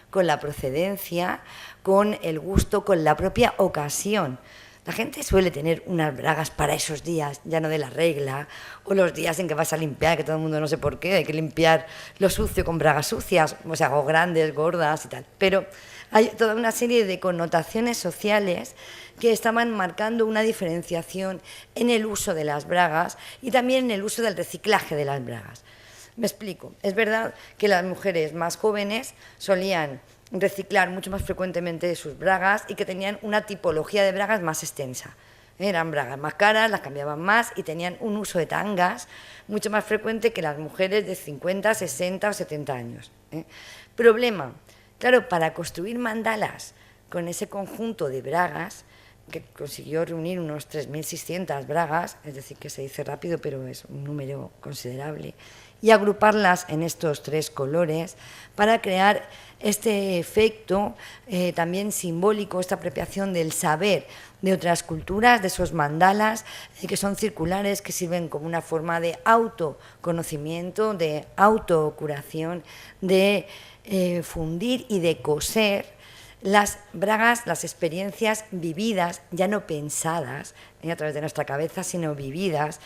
con la procedencia, con el gusto, con la propia ocasión. La gente suele tener unas bragas para esos días, ya no de la regla, o los días en que vas a limpiar, que todo el mundo no sé por qué, hay que limpiar lo sucio con bragas sucias, o sea, o grandes, gordas y tal. Pero hay toda una serie de connotaciones sociales que estaban marcando una diferenciación en el uso de las bragas y también en el uso del reciclaje de las bragas. Me explico. Es verdad que las mujeres más jóvenes solían reciclar mucho más frecuentemente sus bragas y que tenían una tipología de bragas más extensa. Eran bragas más caras, las cambiaban más y tenían un uso de tangas mucho más frecuente que las mujeres de 50, 60 o 70 años. Problema, claro, para construir mandalas con ese conjunto de bragas, que consiguió reunir unos 3.600 bragas, es decir, que se dice rápido, pero es un número considerable, y agruparlas en estos tres colores para crear este efecto también simbólico, esta apropiación del saber de otras culturas, de esos mandalas que son circulares, que sirven como una forma de autoconocimiento, de autocuración, de fundir y de coser las bragas, las experiencias vividas, ya no pensadas a través de nuestra cabeza, sino vividas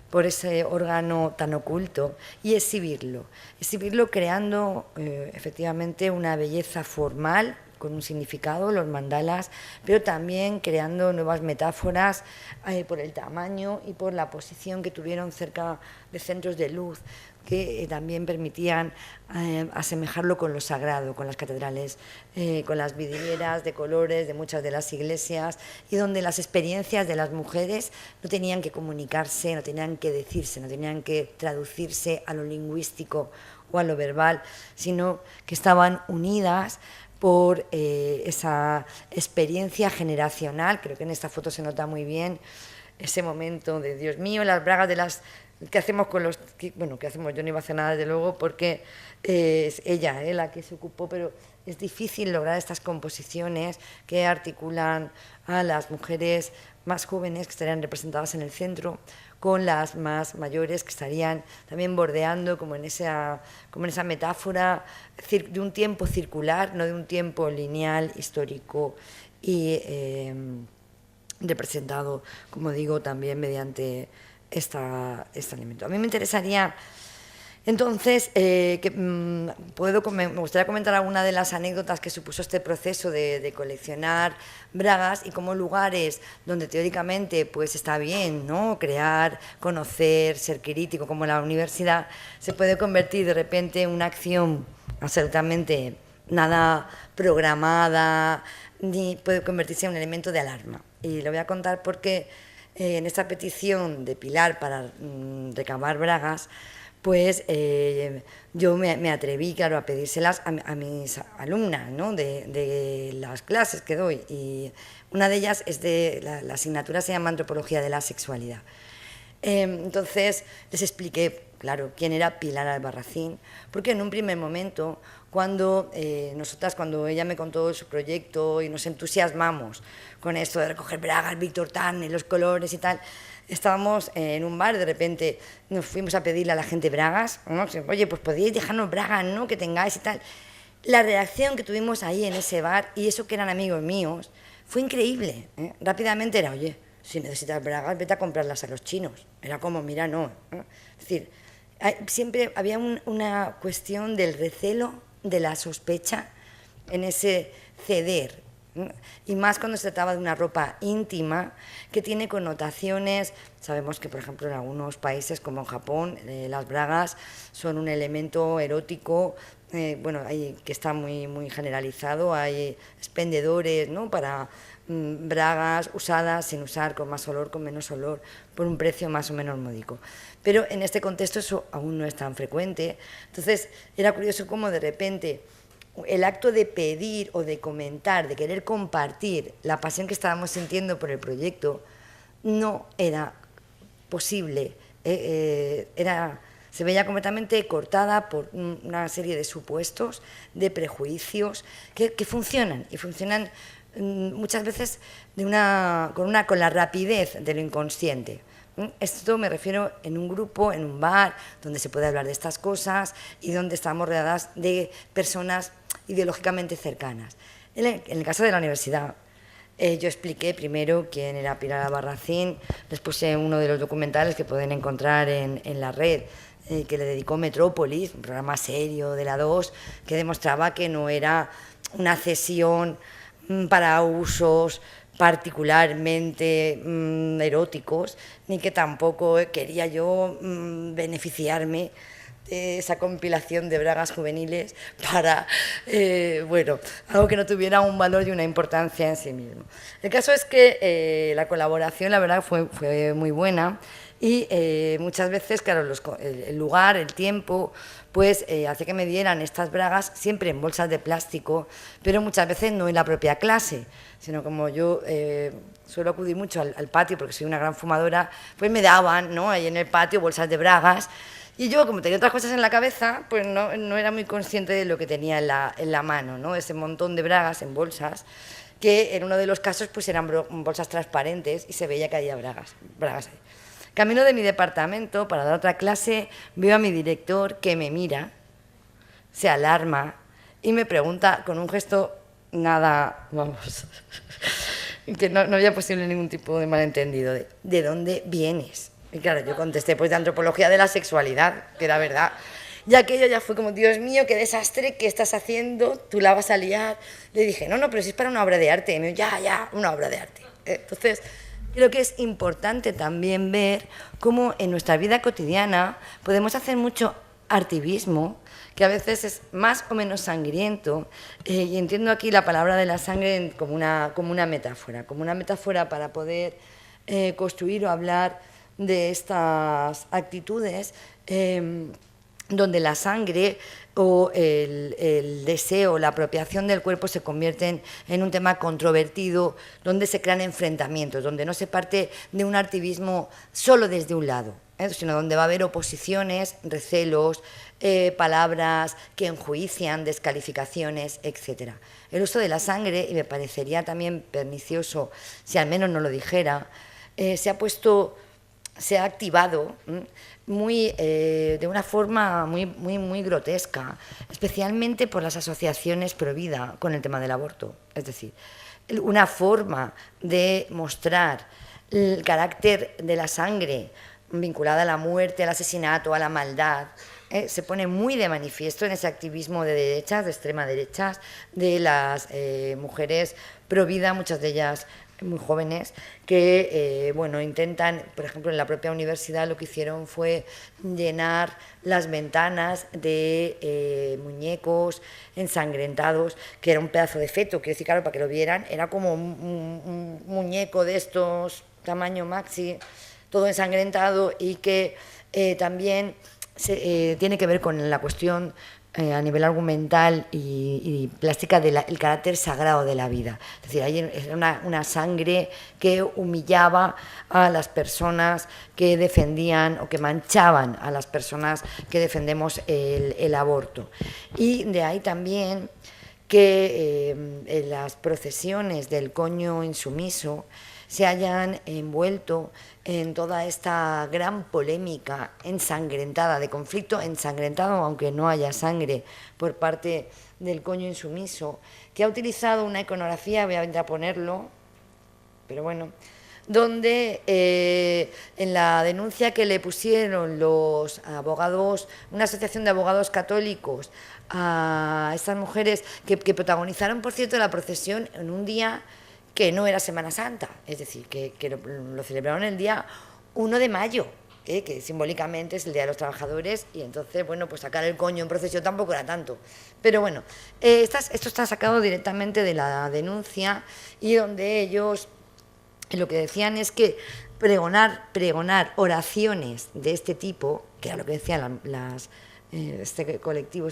por ese órgano tan oculto, y exhibirlo creando efectivamente una belleza formal con un significado, los mandalas, pero también creando nuevas metáforas por el tamaño y por la posición que tuvieron cerca de centros de luz, que también permitían asemejarlo con lo sagrado, con las catedrales, con las vidrieras de colores de muchas de las iglesias, y donde las experiencias de las mujeres no tenían que comunicarse, no tenían que decirse, no tenían que traducirse a lo lingüístico o a lo verbal, sino que estaban unidas por esa experiencia generacional. Creo que en esta foto se nota muy bien ese momento de, Dios mío, las bragas de las... ¿Qué hacemos con los...? Bueno, ¿qué hacemos? Yo no iba a hacer nada, desde luego, porque es ella la que se ocupó, pero es difícil lograr estas composiciones que articulan a las mujeres más jóvenes que estarían representadas en el centro con las más mayores que estarían también bordeando como en esa metáfora de un tiempo circular, no de un tiempo lineal, histórico y representado, como digo, también mediante este elemento. A mí me interesaría, entonces, me gustaría comentar alguna de las anécdotas que supuso este proceso de coleccionar bragas y cómo lugares donde teóricamente pues está bien, ¿no?, crear, conocer, ser crítico, como la universidad, se puede convertir de repente en una acción absolutamente nada programada, ni puede convertirse en un elemento de alarma. Y lo voy a contar porque en esta petición de Pilar para recabar bragas, pues yo me atreví, claro, a pedírselas a mis alumnas, ¿no?, de las clases que doy. Y una de ellas es la asignatura se llama Antropología de la Sexualidad. Entonces les expliqué, claro, quién era Pilar Albarracín, porque en un primer momento, cuando ella me contó su proyecto y nos entusiasmamos con esto de recoger bragas, Víctor Tarne, los colores y tal, estábamos en un bar, de repente nos fuimos a pedirle a la gente bragas, ¿no? Oye, pues podíais dejarnos bragas, ¿no?, que tengáis y tal. La reacción que tuvimos ahí en ese bar, y eso que eran amigos míos, fue increíble, ¿eh? Rápidamente era, oye, si necesitas bragas, vete a comprarlas a los chinos. Era como, mira, no. Es decir, siempre había una cuestión del recelo, de la sospecha en ese ceder, ¿no? Y más cuando se trataba de una ropa íntima que tiene connotaciones. Sabemos que, por ejemplo, en algunos países como en Japón, las bragas son un elemento erótico, que está muy, muy generalizado. Hay expendedores, ¿no?, para bragas usadas sin usar, con más olor, con menos olor, por un precio más o menos módico. Pero en este contexto eso aún no es tan frecuente. Entonces era curioso cómo de repente el acto de pedir o de comentar, de querer compartir la pasión que estábamos sintiendo por el proyecto, no era posible. Se veía completamente cortada por una serie de supuestos, de prejuicios que funcionan, y funcionan muchas veces con la rapidez de lo inconsciente. Esto me refiero en un grupo, en un bar, donde se puede hablar de estas cosas y donde estamos rodeadas de personas ideológicamente cercanas. En el caso de la universidad, yo expliqué primero quién era Pilar Albarracín, les puse uno de los documentales que pueden encontrar en la red, que le dedicó Metrópolis, un programa serio de la 2, que demostraba que no era una cesión para usos particularmente eróticos, ni que tampoco quería yo beneficiarme de esa compilación de bragas juveniles para, algo que no tuviera un valor y una importancia en sí mismo. El caso es que la colaboración, la verdad, fue muy buena, y muchas veces, claro, el lugar, el tiempo, pues hace que me dieran estas bragas siempre en bolsas de plástico, pero muchas veces no en la propia clase, sino como yo suelo acudir mucho al patio porque soy una gran fumadora, pues me daban, ¿no?, ahí en el patio bolsas de bragas, y yo, como tenía otras cosas en la cabeza, pues no era muy consciente de lo que tenía en la mano, ¿no?, ese montón de bragas en bolsas, que en uno de los casos pues eran bolsas transparentes y se veía que había bragas ahí. Camino de mi departamento para dar otra clase, veo a mi director que me mira, se alarma y me pregunta con un gesto nada, que no había posible ningún tipo de malentendido, ¿de dónde vienes? Y claro, yo contesté, pues de Antropología de la Sexualidad, que era verdad. Y aquello ya fue como, Dios mío, qué desastre, ¿qué estás haciendo? Tú la vas a liar. Le dije, no, pero si es para una obra de arte. Y me dijo, ya, una obra de arte. Entonces, creo que es importante también ver cómo en nuestra vida cotidiana podemos hacer mucho artivismo, que a veces es más o menos sangriento, y entiendo aquí la palabra de la sangre como una metáfora para poder construir o hablar de estas actitudes, de donde la sangre o el deseo, la apropiación del cuerpo se convierten en un tema controvertido, donde se crean enfrentamientos, donde no se parte de un activismo solo desde un lado, sino donde va a haber oposiciones, recelos, palabras que enjuician, descalificaciones, etc. El uso de la sangre, y me parecería también pernicioso si al menos no lo dijera, se ha activado de una forma muy grotesca, especialmente por las asociaciones pro vida con el tema del aborto. Es decir, una forma de mostrar el carácter de la sangre vinculada a la muerte, al asesinato, a la maldad, se pone muy de manifiesto en ese activismo de derechas, de extrema derechas, de las mujeres pro vida, muchas de ellas muy jóvenes, que intentan, por ejemplo, en la propia universidad lo que hicieron fue llenar las ventanas de muñecos ensangrentados, que era un pedazo de feto, quiero decir, claro, para que lo vieran, era como un muñeco de estos, tamaño maxi, todo ensangrentado, y que también tiene que ver con la cuestión a nivel argumental y plástica del carácter sagrado de la vida. Es decir, hay una sangre que humillaba a las personas que defendían o que manchaban a las personas que defendemos el aborto. Y de ahí también que en las procesiones del coño insumiso se hayan envuelto en toda esta gran polémica ensangrentada, de conflicto ensangrentado, aunque no haya sangre, por parte del coño insumiso, que ha utilizado una iconografía, voy a ponerlo, pero bueno, donde en la denuncia que le pusieron los abogados, una asociación de abogados católicos, a estas mujeres que protagonizaron, por cierto, la procesión en un día que no era Semana Santa, es decir, que lo celebraron el día 1 de mayo, que simbólicamente es el Día de los Trabajadores, y entonces, bueno, pues sacar el coño en procesión tampoco era tanto. Pero bueno, esto está sacado directamente de la denuncia, y donde ellos lo que decían es que pregonar oraciones de este tipo, que era lo que decían este colectivo,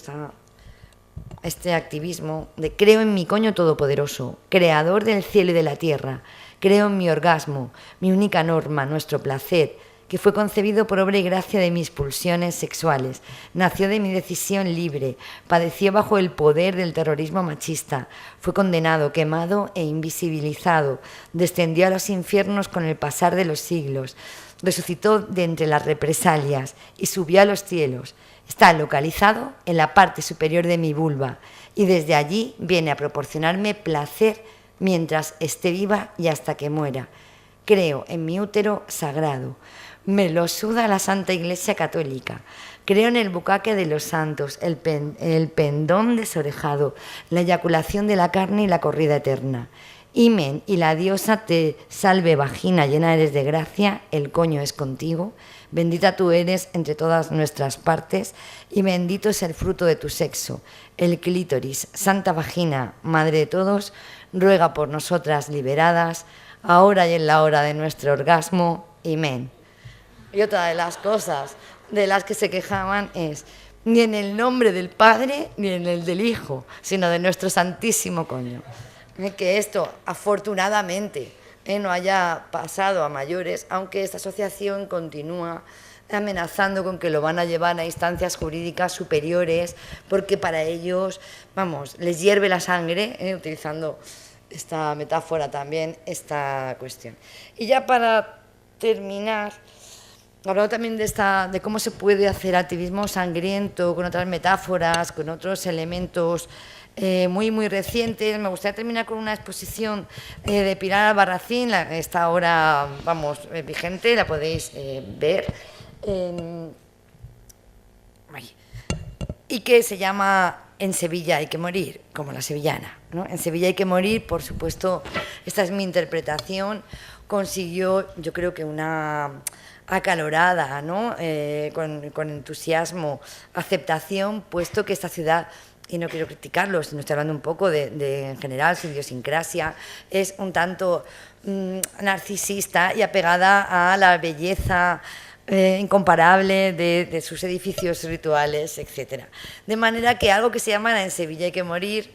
este activismo de creo en mi coño todopoderoso, creador del cielo y de la tierra, creo en mi orgasmo, mi única norma, nuestro placer, que fue concebido por obra y gracia de mis pulsiones sexuales, nació de mi decisión libre, padeció bajo el poder del terrorismo machista, fue condenado, quemado e invisibilizado, descendió a los infiernos con el pasar de los siglos, resucitó de entre las represalias y subió a los cielos. Está localizado en la parte superior de mi vulva y desde allí viene a proporcionarme placer mientras esté viva y hasta que muera. Creo en mi útero sagrado. Me lo suda la Santa Iglesia Católica. Creo en el bucaque de los santos, el pendón desorejado, la eyaculación de la carne y la corrida eterna. Himen y la diosa te salve, vagina, llena eres de gracia, el coño es contigo. Bendita tú eres entre todas nuestras partes y bendito es el fruto de tu sexo, el clítoris. Santa vagina, madre de todos, ruega por nosotras liberadas, ahora y en la hora de nuestro orgasmo. Amén. Y otra de las cosas de las que se quejaban es ni en el nombre del Padre ni en el del Hijo, sino de nuestro santísimo coño. Que esto, afortunadamente, no haya pasado a mayores, aunque esta asociación continúa amenazando con que lo van a llevar a instancias jurídicas superiores, porque para ellos, les hierve la sangre, utilizando esta metáfora también, esta cuestión. Y ya para terminar, hablando también de cómo se puede hacer activismo sangriento, con otras metáforas, con otros elementos muy recientes. Me gustaría terminar con una exposición de Pilar Albarracín, está ahora, vigente, la podéis ver, y que se llama En Sevilla hay que morir, como la sevillana, ¿no? En Sevilla hay que morir, por supuesto, esta es mi interpretación, consiguió, yo creo que una acalorada, ¿no? Con entusiasmo, aceptación, puesto que esta ciudad, y no quiero criticarlo, sino estoy hablando un poco de en general, su idiosincrasia, es un tanto narcisista y apegada a la belleza incomparable de sus edificios rituales, etc. De manera que algo que se llama En Sevilla hay que morir,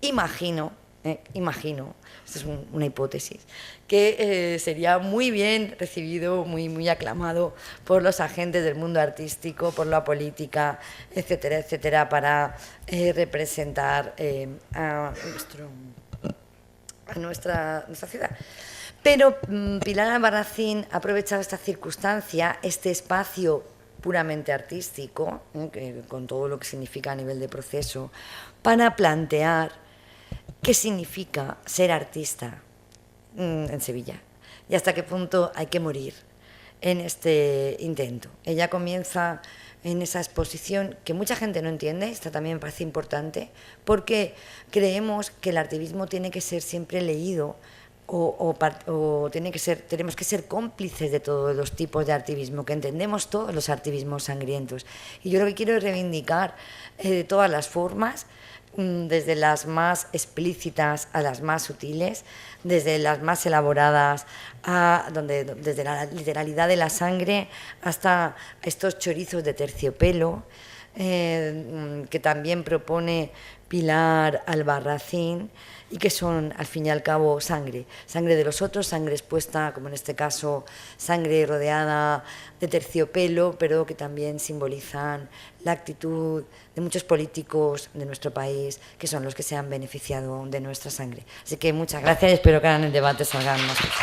imagino, esto es una hipótesis, que sería muy bien recibido, muy aclamado por los agentes del mundo artístico, por la política, etcétera, etcétera, para representar a nuestra ciudad. Pero Pilar Albarracín ha aprovechado esta circunstancia, este espacio puramente artístico, con todo lo que significa a nivel de proceso, para plantear qué significa ser artista en Sevilla y hasta qué punto hay que morir en este intento. Ella comienza en esa exposición que mucha gente no entiende, esta también me parece importante, porque creemos que el activismo tiene que ser siempre leído o tenemos que ser cómplices de todos los tipos de activismo, que entendemos todos los activismos sangrientos. Y yo lo que quiero es reivindicar de todas las formas, desde las más explícitas a las más sutiles, desde las más elaboradas desde la literalidad de la sangre hasta estos chorizos de terciopelo que también propone Pilar Albarracín y que son, al fin y al cabo, sangre de los otros, sangre expuesta, como en este caso, sangre rodeada de terciopelo, pero que también simbolizan la actitud de muchos políticos de nuestro país, que son los que se han beneficiado de nuestra sangre. Así que muchas gracias y espero que en el debate salgan más cosas.